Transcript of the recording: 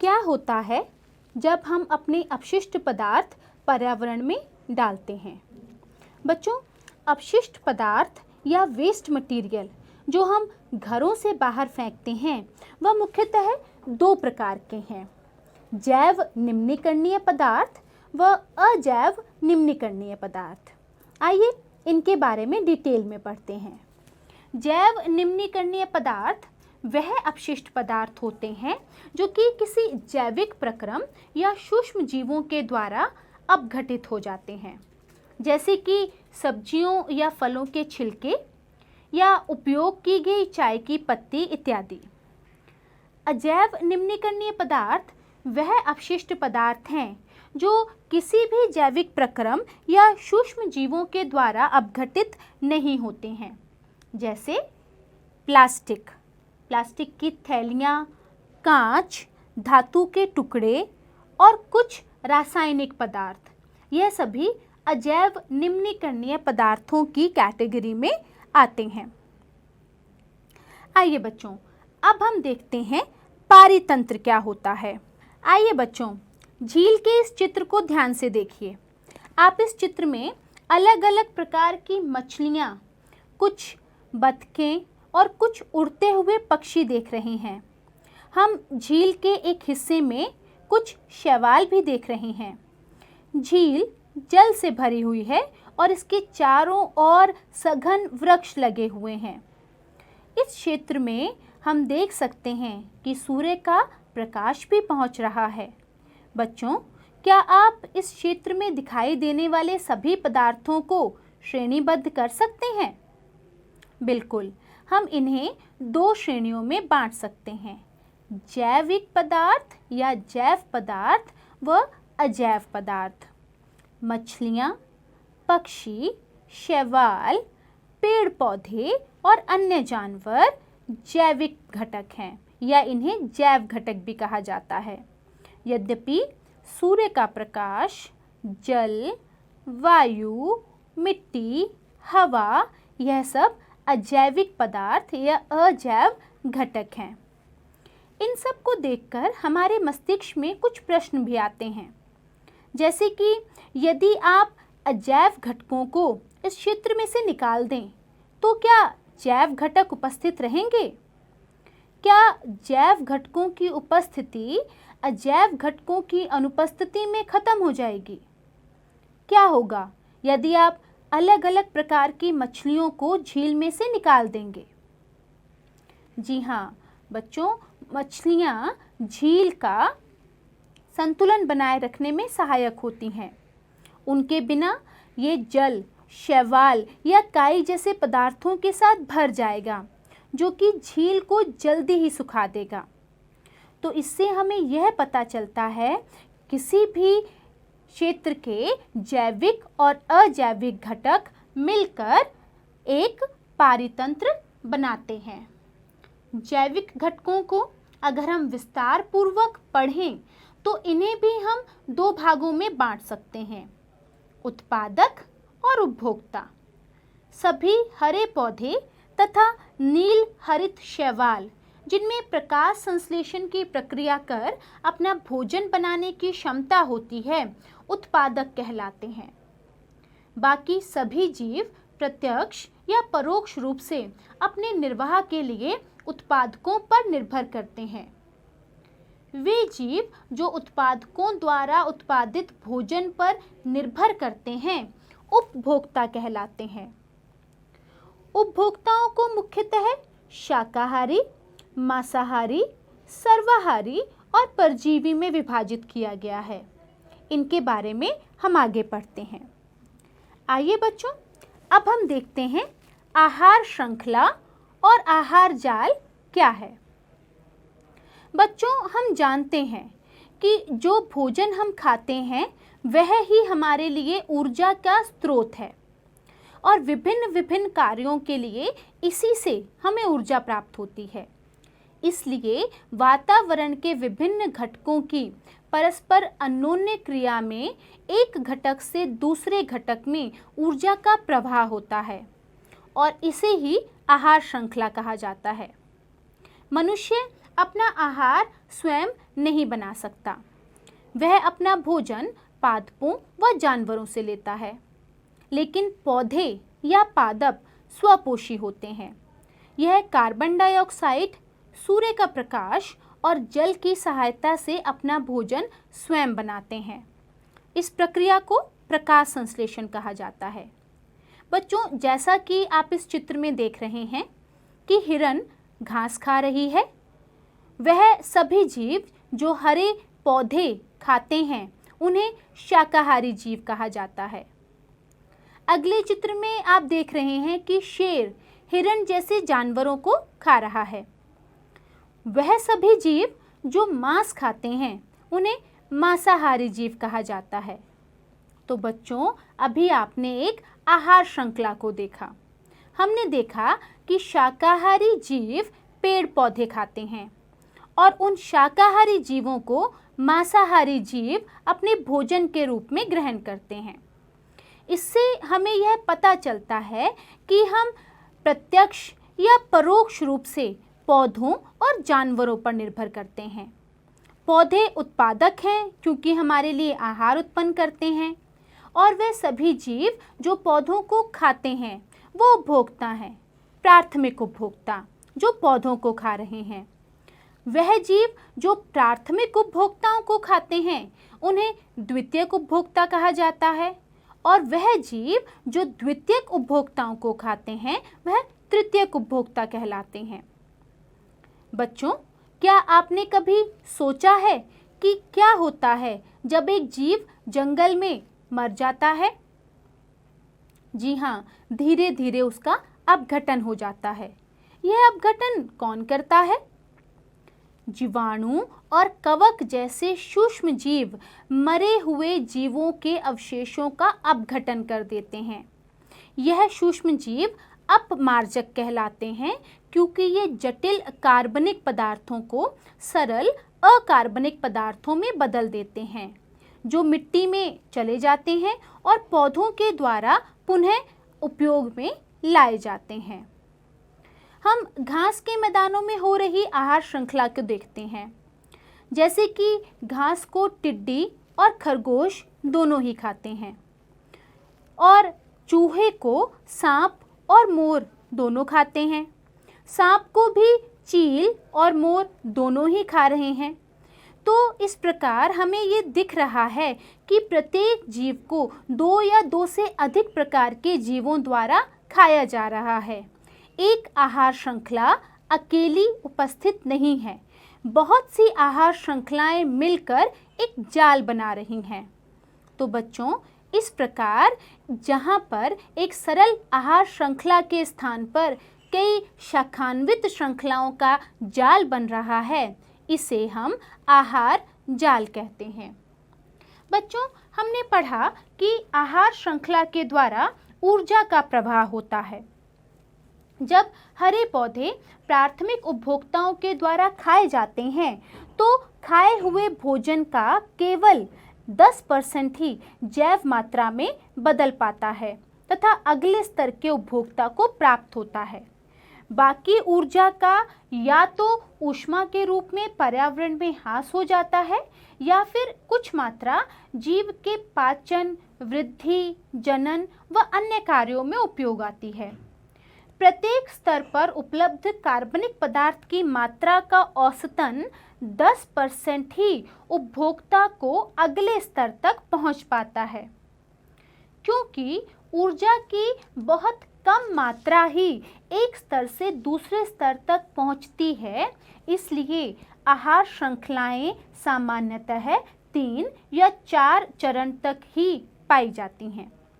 क्या होता है जब हम अपने अपशिष्ट पदार्थ पर्यावरण में डालते हैं? बच्चों, अपशिष्ट पदार्थ या वेस्ट मटेरियल जो हम घरों से बाहर फेंकते हैं वह मुख्यतः दो प्रकार के हैं, जैव निम्नीकरणीय पदार्थ व अजैव निम्नीकरणीय पदार्थ। आइए इनके बारे में डिटेल में पढ़ते हैं। जैव निम्नीकरणीय पदार्थ वह अपशिष्ट पदार्थ होते हैं जो कि किसी जैविक प्रक्रम या सूक्ष्म जीवों के द्वारा अपघटित हो जाते हैं, जैसे कि सब्जियों या फलों के छिलके या उपयोग की गई चाय की पत्ती इत्यादि। अजैव निम्नीकरणीय पदार्थ वह अपशिष्ट पदार्थ हैं जो किसी भी जैविक प्रक्रम या सूक्ष्म जीवों के द्वारा अपघटित नहीं होते हैं, जैसे प्लास्टिक की थैलियाँ, कांच, धातु के टुकड़े और कुछ रासायनिक पदार्थ, यह सभी अजैव निम्नीकरणीय पदार्थों की कैटेगरी में आते हैं। आइए बच्चों, अब हम देखते हैं पारितंत्र क्या होता है। आइए बच्चों, झील के इस चित्र को ध्यान से देखिए। आप इस चित्र में अलग अलग प्रकार की मछलियाँ, कुछ बतखें और कुछ उड़ते हुए पक्षी देख रहे हैं। हम झील के एक हिस्से में कुछ शैवाल भी देख रहे हैं। झील जल से भरी हुई है और इसके चारों ओर सघन वृक्ष लगे हुए हैं। इस क्षेत्र में हम देख सकते हैं कि सूर्य का प्रकाश भी पहुंच रहा है। बच्चों, क्या आप इस क्षेत्र में दिखाई देने वाले सभी पदार्थों को श्रेणीबद्ध कर सकते हैं? बिल्कुल, हम इन्हें दो श्रेणियों में बांट सकते हैं, जैविक पदार्थ या जैव पदार्थ व अजैव पदार्थ। मछलियाँ, पक्षी, शैवाल, पेड़ पौधे और अन्य जानवर जैविक घटक हैं या इन्हें जैव घटक भी कहा जाता है। यद्यपि सूर्य का प्रकाश, जल, वायु, मिट्टी, हवा, यह सब अजैविक पदार्थ या अजैव घटक हैं। इन सब को देखकर हमारे मस्तिष्क में कुछ प्रश्न भी आते हैं, जैसे कि यदि आप अजैव घटकों को इस क्षेत्र में से निकाल दें तो क्या जैव घटक उपस्थित रहेंगे? क्या जैव घटकों की उपस्थिति अजैव घटकों की अनुपस्थिति में खत्म हो जाएगी? क्या होगा यदि आप अलग अलग प्रकार की मछलियों को झील में से निकाल देंगे? जी हाँ बच्चों, मछलियाँ झील का संतुलन बनाए रखने में सहायक होती हैं। उनके बिना ये जल, शैवाल या काई जैसे पदार्थों के साथ भर जाएगा, जो कि झील को जल्दी ही सुखा देगा। तो इससे हमें यह पता चलता है किसी भी क्षेत्र के जैविक और अजैविक घटक मिलकर एक पारितंत्र बनाते हैं। जैविक घटकों को अगर हम विस्तार पूर्वक पढ़ें तो इन्हें भी हम दो भागों में बांट सकते हैं, उत्पादक और उपभोक्ता। सभी हरे पौधे तथा नील हरित शैवाल जिनमें प्रकाश संश्लेषण की प्रक्रिया कर अपना भोजन बनाने की क्षमता होती है, उत्पादक कहलाते हैं। बाकी सभी जीव प्रत्यक्ष या परोक्ष रूप से अपने निर्वाह के लिए उत्पादकों पर निर्भर करते हैं। वे जीव जो उत्पादकों द्वारा उत्पादित भोजन पर निर्भर करते हैं, उपभोक्ता कहलाते हैं। उपभोक्ताओं को मुख्यतः शाकाहारी, मांसाहारी, सर्वाहारी और परजीवी में विभाजित किया गया है। इनके बारे में हम आगे पढ़ते हैं। आइए बच्चों, अब हम देखते हैं आहार श्रृंखला और आहार जाल क्या है। बच्चों, हम जानते हैं कि जो भोजन हम खाते हैं वह ही हमारे लिए ऊर्जा का स्रोत है और विभिन्न विभिन्न कार्यों के लिए इसी से हमें ऊर्जा प्राप्त होती है। इसलिए वातावरण के विभिन्न घटकों की परस्पर अन्योन्य क्रिया में एक घटक से दूसरे घटक में ऊर्जा का प्रवाह होता है और इसे ही आहार श्रृंखला कहा जाता है। मनुष्य अपना आहार स्वयं नहीं बना सकता। वह अपना भोजन पादपों व जानवरों से लेता है, लेकिन पौधे या पादप स्वपोषी होते हैं। यह कार्बन डाइऑक्साइड, सूर्य का प्रकाश और जल की सहायता से अपना भोजन स्वयं बनाते हैं। इस प्रक्रिया को प्रकाश संश्लेषण कहा जाता है। बच्चों, जैसा कि आप इस चित्र में देख रहे हैं कि हिरन घास खा रही है। वह सभी जीव जो हरे पौधे खाते हैं उन्हें शाकाहारी जीव कहा जाता है। अगले चित्र में आप देख रहे हैं कि शेर हिरन जैसे जानवरों को खा रहा है। वह सभी जीव जो मांस खाते हैं उन्हें मांसाहारी जीव कहा जाता है। तो बच्चों, अभी आपने एक आहार श्रृंखला को देखा। हमने देखा कि शाकाहारी जीव पेड़ पौधे खाते हैं और उन शाकाहारी जीवों को मांसाहारी जीव अपने भोजन के रूप में ग्रहण करते हैं। इससे हमें यह पता चलता है कि हम प्रत्यक्ष या परोक्ष रूप से पौधों और जानवरों पर निर्भर करते हैं। पौधे उत्पादक हैं क्योंकि हमारे लिए आहार उत्पन्न करते हैं, और वे सभी जीव जो पौधों को खाते हैं वो उपभोक्ता हैं, प्राथमिक उपभोक्ता जो पौधों को खा रहे हैं। वह जीव जो प्राथमिक उपभोक्ताओं को खाते हैं उन्हें द्वितीयक उपभोक्ता कहा जाता है, और वह जीव जो द्वितीयक उपभोक्ताओं को खाते हैं वह तृतीयक उपभोक्ता कहलाते हैं। बच्चों, क्या आपने कभी सोचा है कि क्या होता है जब एक जीव जंगल में मर जाता है? जी हाँ, धीरे धीरे उसका अपघटन हो जाता है। यह अपघटन कौन करता है? जीवाणु और कवक जैसे सूक्ष्म जीव मरे हुए जीवों के अवशेषों का अपघटन कर देते हैं। यह सूक्ष्म जीव अपमार्जक कहलाते हैं क्योंकि ये जटिल कार्बनिक पदार्थों को सरल अकार्बनिक पदार्थों में बदल देते हैं, जो मिट्टी में चले जाते हैं और पौधों के द्वारा पुनः उपयोग में लाए जाते हैं। हम घास के मैदानों में हो रही आहार श्रृंखला को देखते हैं, जैसे कि घास को टिड्डी और खरगोश दोनों ही खाते हैं, और चूहे को सांप और मोर दोनों खाते हैं। सांप को भी चील और मोर दोनों ही खा रहे हैं। तो इस प्रकार हमें ये दिख रहा है कि प्रत्येक जीव को 2 या 2 से अधिक प्रकार के जीवों द्वारा खाया जा रहा है। एक आहार श्रृंखला अकेली उपस्थित नहीं है, बहुत सी आहार श्रृंखलाएं मिलकर एक जाल बना रही हैं। तो बच्चों, इस प्रकार जहाँ पर एक सरल आहार श्रृंखला के स्थान पर कई शाखान्वित श्रृंखलाओं का जाल बन रहा है, इसे हम आहार जाल कहते हैं। बच्चों, हमने पढ़ा कि आहार श्रृंखला के द्वारा ऊर्जा का प्रवाह होता है। जब हरे पौधे प्राथमिक उपभोक्ताओं के द्वारा खाए जाते हैं तो खाए हुए भोजन का केवल 10% ही जैव मात्रा में बदल पाता है तथा अगले स्तर के उपभोक्ता को प्राप्त होता है। बाकी ऊर्जा का या तो ऊष्मा के रूप में पर्यावरण में ह्रास हो जाता है या फिर कुछ मात्रा जीव के पाचन, वृद्धि, जनन व अन्य कार्यों में उपयोग आती है। प्रत्येक स्तर पर उपलब्ध कार्बनिक पदार्थ की मात्रा का औसतन 10% ही उपभोक्ता को अगले स्तर तक पहुंच पाता है। क्योंकि ऊर्जा की बहुत कम मात्रा ही एक स्तर से दूसरे स्तर तक पहुंचती है, इसलिए आहार श्रृंखलाएं सामान्यतः 3 या 4 चरण तक ही पाई जाती हैं।